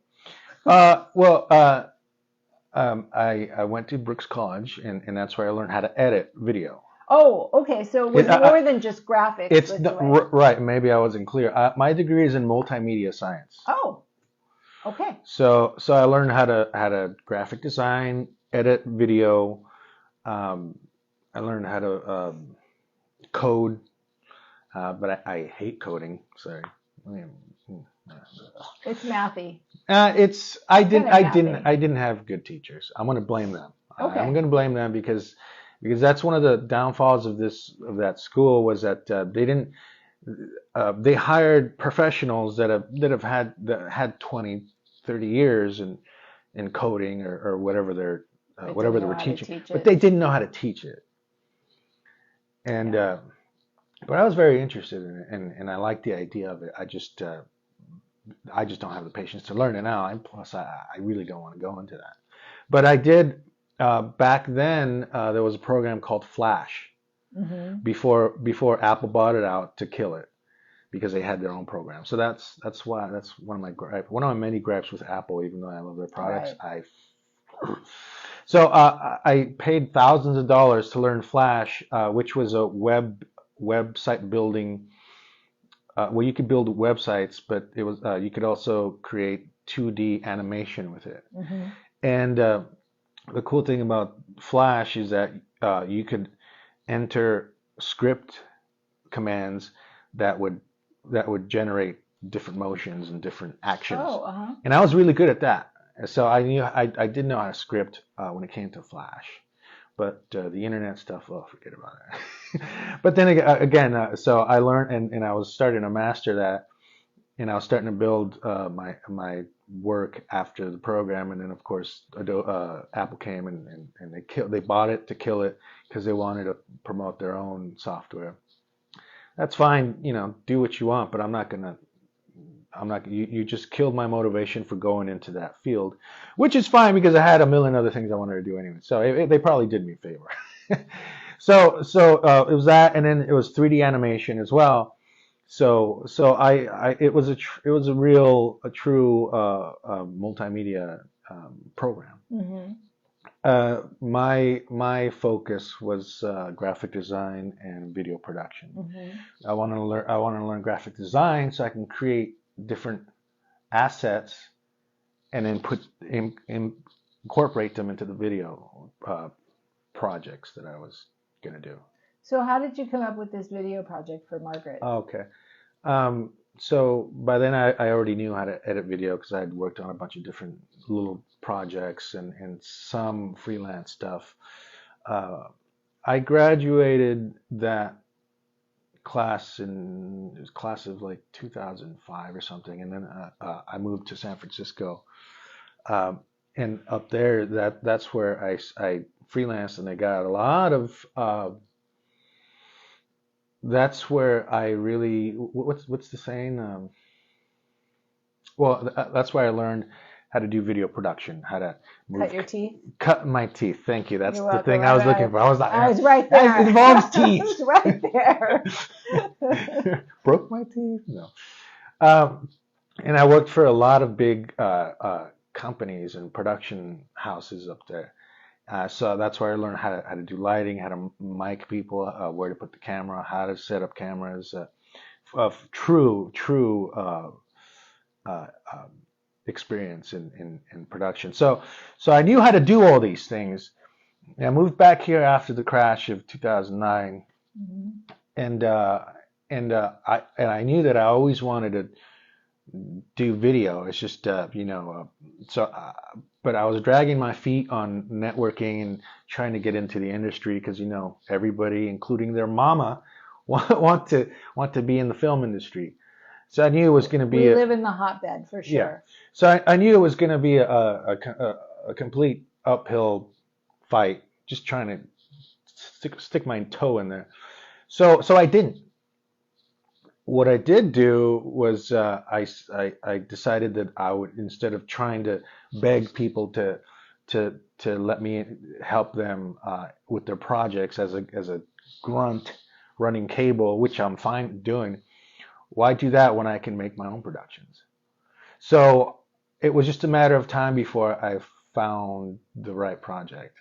Well, I went to Brooks College, and that's where I learned how to edit video. Oh, okay. So it was more than just graphics. It's right. Maybe I wasn't clear. My degree is in multimedia science. Oh, okay. So I learned how to graphic design, edit video. I learned how to code, but I hate coding. Sorry. It's mathy. I didn't have good teachers. I'm gonna blame them. Okay. I'm gonna blame them because that's one of the downfalls of that school was that they hired professionals that had 20, 30 years in coding or whatever they were teaching, but they didn't know how to teach it. And but I was very interested in it, and I liked the idea of it. I just don't have the patience to learn it now. And plus, I really don't want to go into that. But I did back then. There was a program called Flash before Apple bought it out to kill it because they had their own program. So that's one of my many gripes with Apple. Even though I love their products, Right. So I paid thousands of dollars to learn Flash, which was a website building. Well, you could build websites, but it was you could also create 2D animation with it. And the cool thing about Flash is that you could enter script commands that would generate different motions and different actions. And I was really good at that. So I did know how to script when it came to Flash. But the internet stuff, forget about it. But then again, so I learned, and I was starting to master that, and I was starting to build my work after the program, and then of course Apple came and they bought it to kill it because they wanted to promote their own software. That's fine, do what you want, but I'm not gonna. You just killed my motivation for going into that field, which is fine because I had a million other things I wanted to do anyway. So they probably did me a favor. So it was that, and then it was 3D animation as well. So it was a true multimedia program. My focus was graphic design and video production. I want to learn graphic design so I can create different assets and then incorporate them into the video projects that I was going to do. So how did you come up with this video project for Margaret? Okay. So by then I already knew how to edit video because I had worked on a bunch of different little projects and some freelance stuff. I graduated that class of like 2005 or something, and then I moved to San Francisco, and up there that's where I freelanced, and I got a lot of that's where I really what's the saying, that's where I learned how to do video production, how to cut your teeth. Cut my teeth. Thank you. That's the thing I was looking for. I was right there. It involves teeth. I was right there. Broke my teeth? No. And I worked for a lot of big companies and production houses up there. So that's where I learned how to do lighting, how to mic people, where to put the camera, how to set up cameras. Of true experience in production. So I knew how to do all these things. And I moved back here after the crash of 2009, and I knew that I always wanted to do video. It's just but I was dragging my feet on networking and trying to get into the industry because everybody, including their mama, want to be in the film industry. So I knew it was going to be. We live in the hotbed for sure. Yeah. So I knew it was going to be a complete uphill fight, just trying to stick my toe in there. So I didn't. What I did do was I decided that I would, instead of trying to beg people to let me help them with their projects as a grunt running cable, which I'm fine doing. Why do that when I can make my own productions? So it was just a matter of time before I found the right project.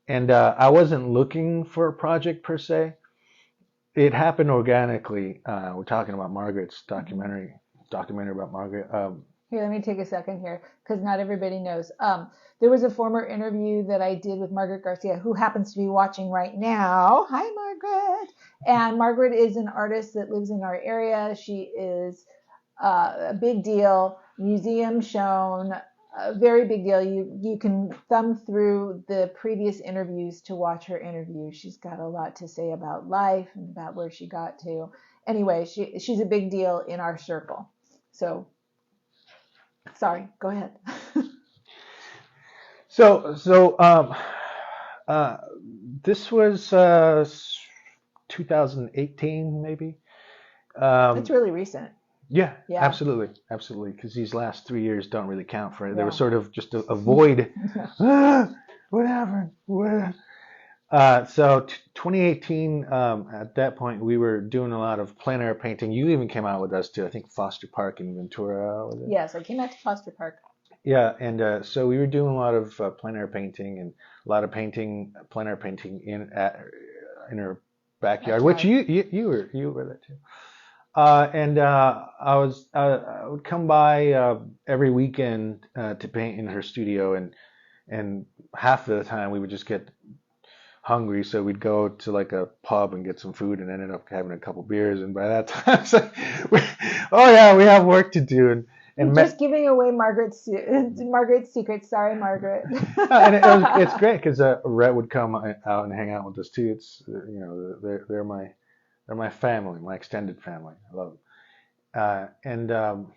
And I wasn't looking for a project per se. It happened organically. We're talking about Margaret's documentary about Margaret. Here, let me take a second here because not everybody knows. There was a former interview that I did with Margaret Garcia, who happens to be watching right now. Hi, Margaret. And Margaret is an artist that lives in our area. She is a big deal, museum shown, a very big deal. You can thumb through the previous interviews to watch her interview. She's got a lot to say about life and about where she got to. Anyway, she's a big deal in our circle. So, sorry, go ahead. This was 2018, maybe. It's really recent. Yeah, absolutely, because these last 3 years don't really count for it. They were sort of just a void. What happened? So 2018, at that point, we were doing a lot of plein air painting. You even came out with us too. I think Foster Park in Ventura. Was it? Yes, I came out to Foster Park. Yeah, and so we were doing a lot of plein air painting and a lot of plein air painting in her backyard, which you were there too. I would come by every weekend to paint in her studio, and half of the time we would just get hungry, so we'd go to like a pub and get some food, and ended up having a couple beers. And by that time, it's like, we have work to do. And just giving away Margaret's secrets. Sorry, Margaret. And it's great because Rhett would come out and hang out with us too. It's they're my family, my extended family. I love them.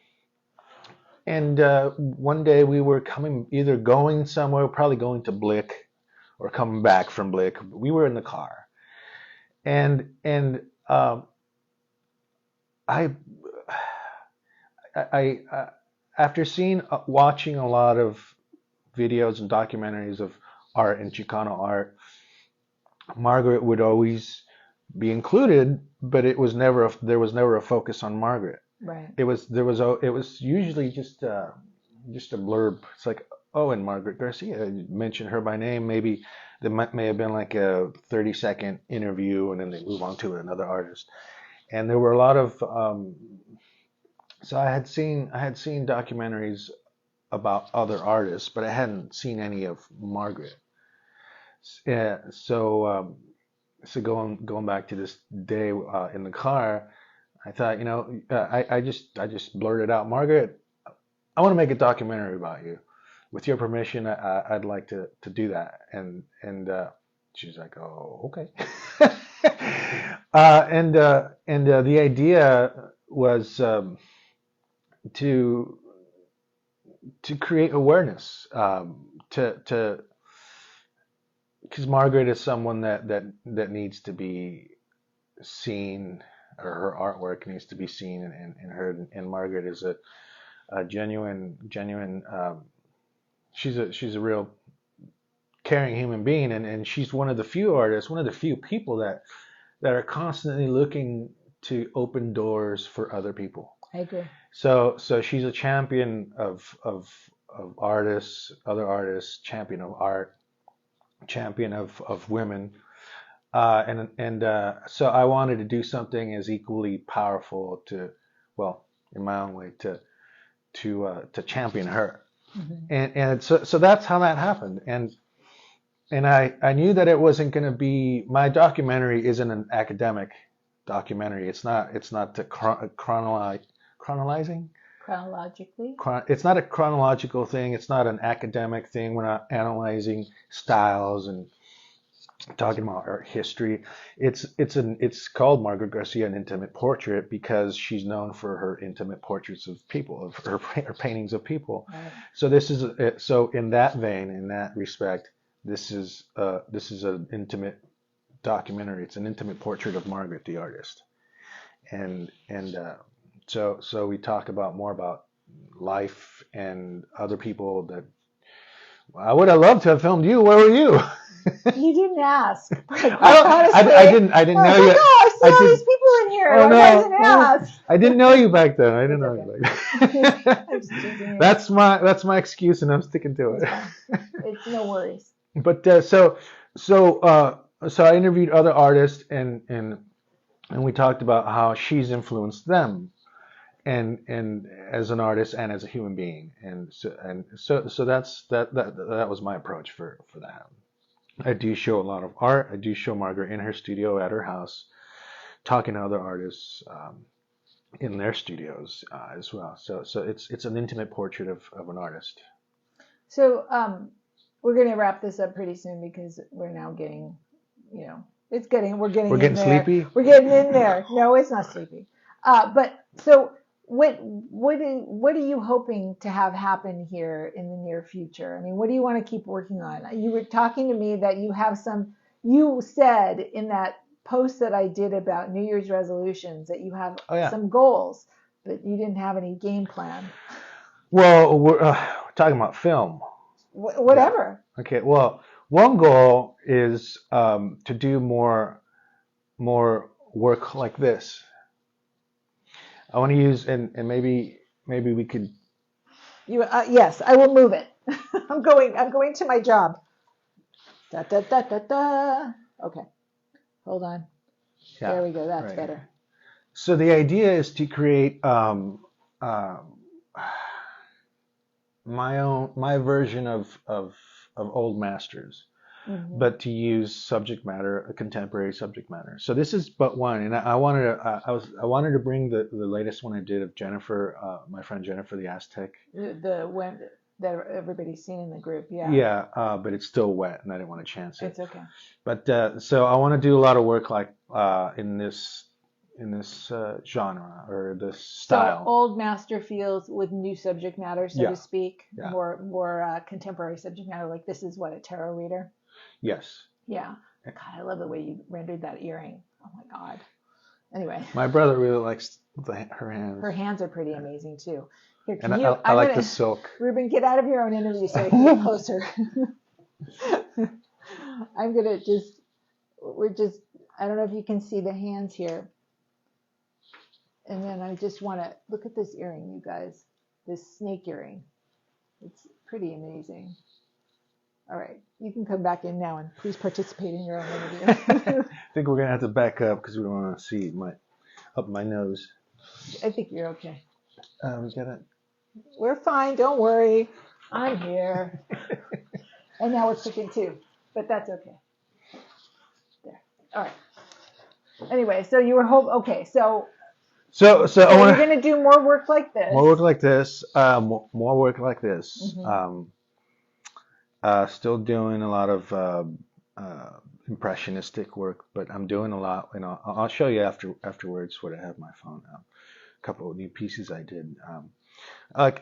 And one day we were either going somewhere, probably going to Blick, or coming back from Blick. We were in the car, and I after watching a lot of videos and documentaries of art and Chicano art, Margaret would always be included, but there was never a focus on Margaret. Right. It was usually just a blurb. It's like, oh, and Margaret Garcia, mention her by name. Maybe there may have been like a 30-second interview, and then they move on to another artist. And there were a lot of so I had seen documentaries about other artists, but I hadn't seen any of Margaret. Yeah, so going back to this day in the car, I thought, I just blurted out, Margaret, I want to make a documentary about you. With your permission, I'd like to do that. And she's like, oh, okay. And the idea was to create awareness, because Margaret is someone that needs to be seen, or her artwork needs to be seen and heard. And Margaret is a genuine. She's a real caring human being, and she's one of the few artists, one of the few people that are constantly looking to open doors for other people. I agree. So she's a champion of artists, other artists, champion of art, champion of women, so I wanted to do something as equally powerful in my own way, to champion her. Mm-hmm. And so that's how that happened. And I knew that it wasn't going to be, my documentary isn't an academic documentary. It's not the chronologically. It's not a chronological thing. It's not an academic thing. We're not analyzing styles and talking about art history. It's called Margaret Garcia, an intimate portrait, because she's known for her intimate portraits of people, of her paintings of people. Right. So in that vein, in that respect, this is an intimate documentary. It's an intimate portrait of Margaret, the artist, and so we talk more about life and other people that I would have loved to have filmed you. Where were you? You didn't ask. I didn't know you. I see all these people in here. Oh, Why doesn't ask? I didn't know you back then. I didn't know Okay. you back then. I'm just teasing you. That's my excuse, and I'm sticking to it. It's no worries. But so I interviewed other artists, and we talked about how she's influenced them, and as an artist and as a human being, and so that was my approach for that. I do show a lot of art. I do show Margaret in her studio at her house, talking to other artists in their studios as well. So it's an intimate portrait of an artist. So we're going to wrap this up pretty soon because we're now getting, we're getting sleepy. We're getting in there. No, it's not sleepy. But so what are you hoping to have happen here in the near future? I mean, what do you want to keep working on? You were talking to me that you said in that post that I did about New Year's resolutions that you have some goals, but you didn't have any game plan. Well, we're talking about film. Whatever. Yeah. Okay. Well, one goal is to do more work like this. I want to use and maybe we could. Yes, I will move it. I'm going to my job. Da da da da da. Okay. Hold on. Yeah, there we go. That's better. So the idea is to create my version of old masters, but to use subject matter, a contemporary subject matter. So this is but one, and I wanted to bring the latest one I did of Jennifer, my friend Jennifer the Aztec. The one that everybody's seen in the group, yeah. Yeah, but it's still wet, and I didn't want to chance it. It's okay. But so I want to do a lot of work like in this genre or this style. So old master feels with new subject matter, so to speak, more contemporary subject matter. Like this is what, a tarot reader? Yes. Yeah. God, I love the way you rendered that earring. Oh my God. Anyway. My brother really likes her hands. Her hands are pretty amazing too. Here, and I like the silk. Ruben, get out of your own interview so I can get closer. I'm gonna I don't know if you can see the hands here. And then I just want to look at this earring, you guys. This snake earring. It's pretty amazing. All right, you can come back in now and please participate in your own interview. I think we're gonna have to back up because we don't want to see up my nose. I think you're okay. We got it. We're fine. Don't worry. I'm here. And now we're cooking too, but that's okay. There. All right. Anyway, so you were okay. So we're going to do more work like this. More work like this. More work like this. Still doing a lot of impressionistic work, but I'm doing a lot. I'll show you afterwards what I have on my phone. A couple of new pieces I did. I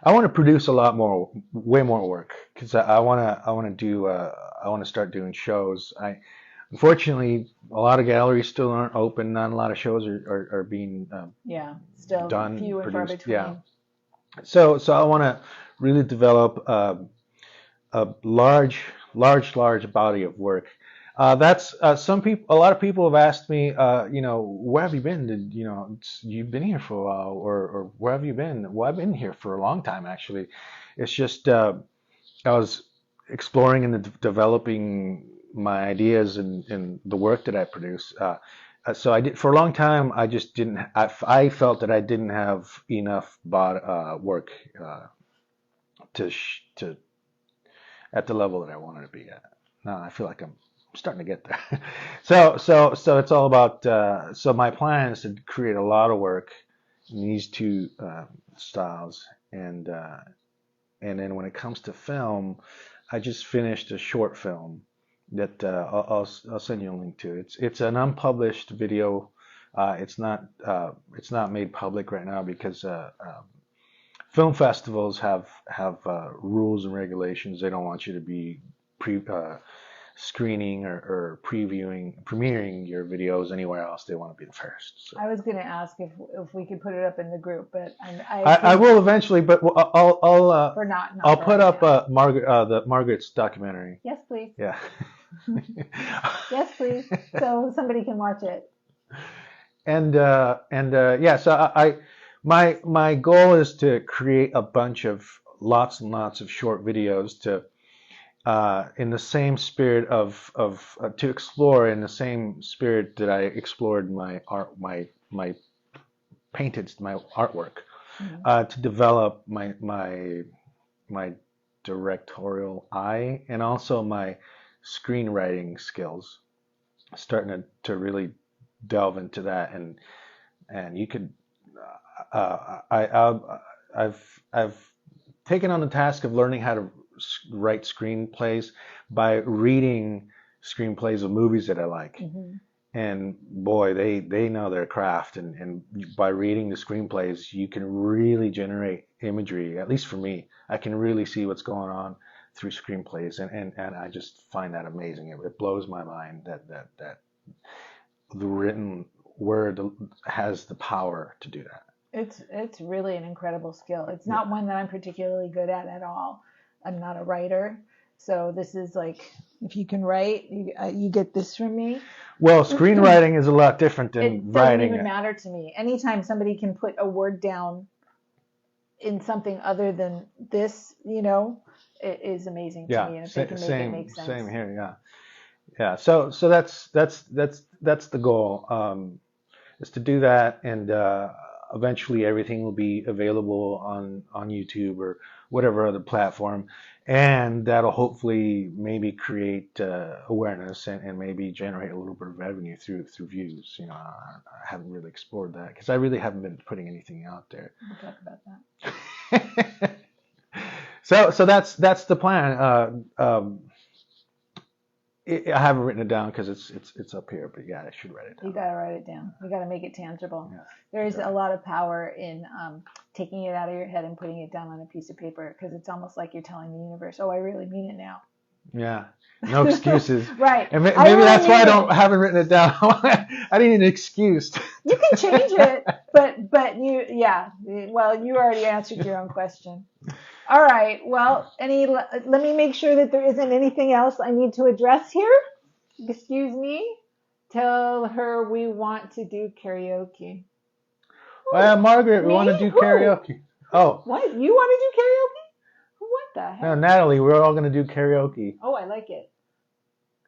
want to produce a lot more, way more work because I want to start doing shows. Unfortunately, a lot of galleries still aren't open. Not a lot of shows are being still done, few and far between. Yeah. So I want to really develop a large body of work. That's a lot of people have asked me, where have you been? You've been here for a while, or where have you been? Well, I've been here for a long time actually. It's just I was exploring and developing my ideas and the work that I produce. So I did for a long time. I just didn't. I felt that I didn't have enough work to at the level that I wanted to be at. Now I feel like I'm starting to get there. So it's all about. So my plan is to create a lot of work in these two styles, and then when it comes to film, I just finished a short film that I'll send you a link to. It's an unpublished video. It's not made public right now because film festivals have rules and regulations. They don't want you to be screening or premiering your videos anywhere else, they want to be the first. So. I was going to ask if we could put it up in the group, but I will eventually. But I'll put up Margaret's documentary. Yes, please. Yeah. Yes, please. So somebody can watch it. And yeah. So my goal is to create a bunch of lots and lots of short videos to. In the same spirit of to explore in the same spirit that I explored my art, my artwork, to develop my directorial eye and also my screenwriting skills. Starting to really delve into that, and you could I've taken on the task of learning how to write screenplays by reading screenplays of movies that I like. And boy, they know their craft, and by reading the screenplays you can really generate imagery. At least for me, I can really see what's going on through screenplays, and I just find that amazing. It blows my mind that the written word has the power to do that. It's really an incredible skill. It's not one that I'm particularly good at all. I'm not a writer, so this is like, if you can write, you get this from me. Well, screenwriting is a lot different than writing. It doesn't even matter to me. Anytime somebody can put a word down in something other than this, it is amazing to me. And if they can make it make sense. Same here, yeah. So that's the goal, is to do that, and eventually everything will be available on YouTube or whatever other platform, and that'll hopefully maybe create awareness and maybe generate a little bit of revenue through views. I haven't really explored that because I really haven't been putting anything out there. We'll talk about that. So that's the plan. I haven't written it down because it's up here, but yeah, I should write it down. You gotta write it down. You gotta make it tangible. Yeah, There's a lot of power in taking it out of your head and putting it down on a piece of paper, because it's almost like you're telling the universe, "Oh, I really mean it now." Yeah, no excuses. Right. And maybe that's why I haven't written it down. I need an excuse. You can change it, but well, you already answered your own question. All right. Well, let me make sure that there isn't anything else I need to address here. Excuse me. Tell her we want to do karaoke. Well, Margaret, we want to do karaoke. Oh. What? You want to do karaoke? What the heck? No, Natalie, we're all going to do karaoke. Oh, I like it.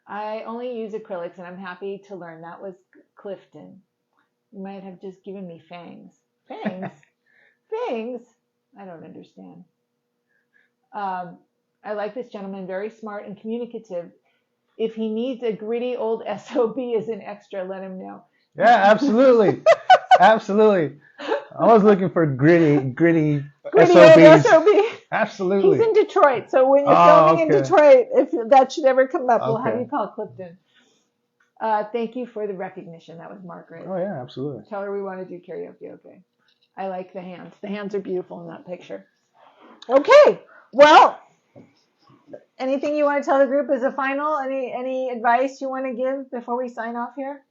I only use acrylics, and I'm happy to learn. That was Clifton. You might have just given me fangs. Fangs? Fangs? I don't understand. I like this gentleman, very smart and communicative. If he needs a gritty old SOB as an extra, let him know. Yeah, absolutely. Absolutely. I was looking for gritty SOBs. SOB. Absolutely. He's in Detroit, so when you're filming in Detroit, if that should ever come up, we'll have you call Clifton. Thank you for the recognition. That was Margaret. Oh, yeah, absolutely. Tell her we want to do karaoke. Okay. I like the hands. The hands are beautiful in that picture. Okay. Well, anything you want to tell the group as a final? Any advice you want to give before we sign off here?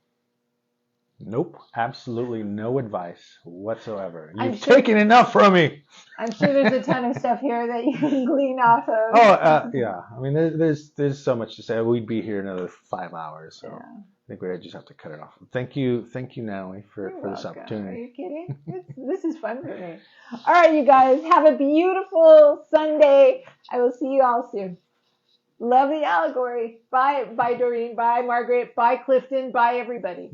Nope, absolutely no advice whatsoever. You've taken enough from me. I'm sure there's a ton of stuff here that you can glean off of. Oh, yeah. I mean, there's so much to say. We'd be here another 5 hours, so I think we just have to cut it off. Thank you, Natalie, for this opportunity. Are you kidding? This is fun for me. All right, you guys, have a beautiful Sunday. I will see you all soon. Love the allegory. Bye, Doreen. Bye, Margaret. Bye, Clifton. Bye, everybody.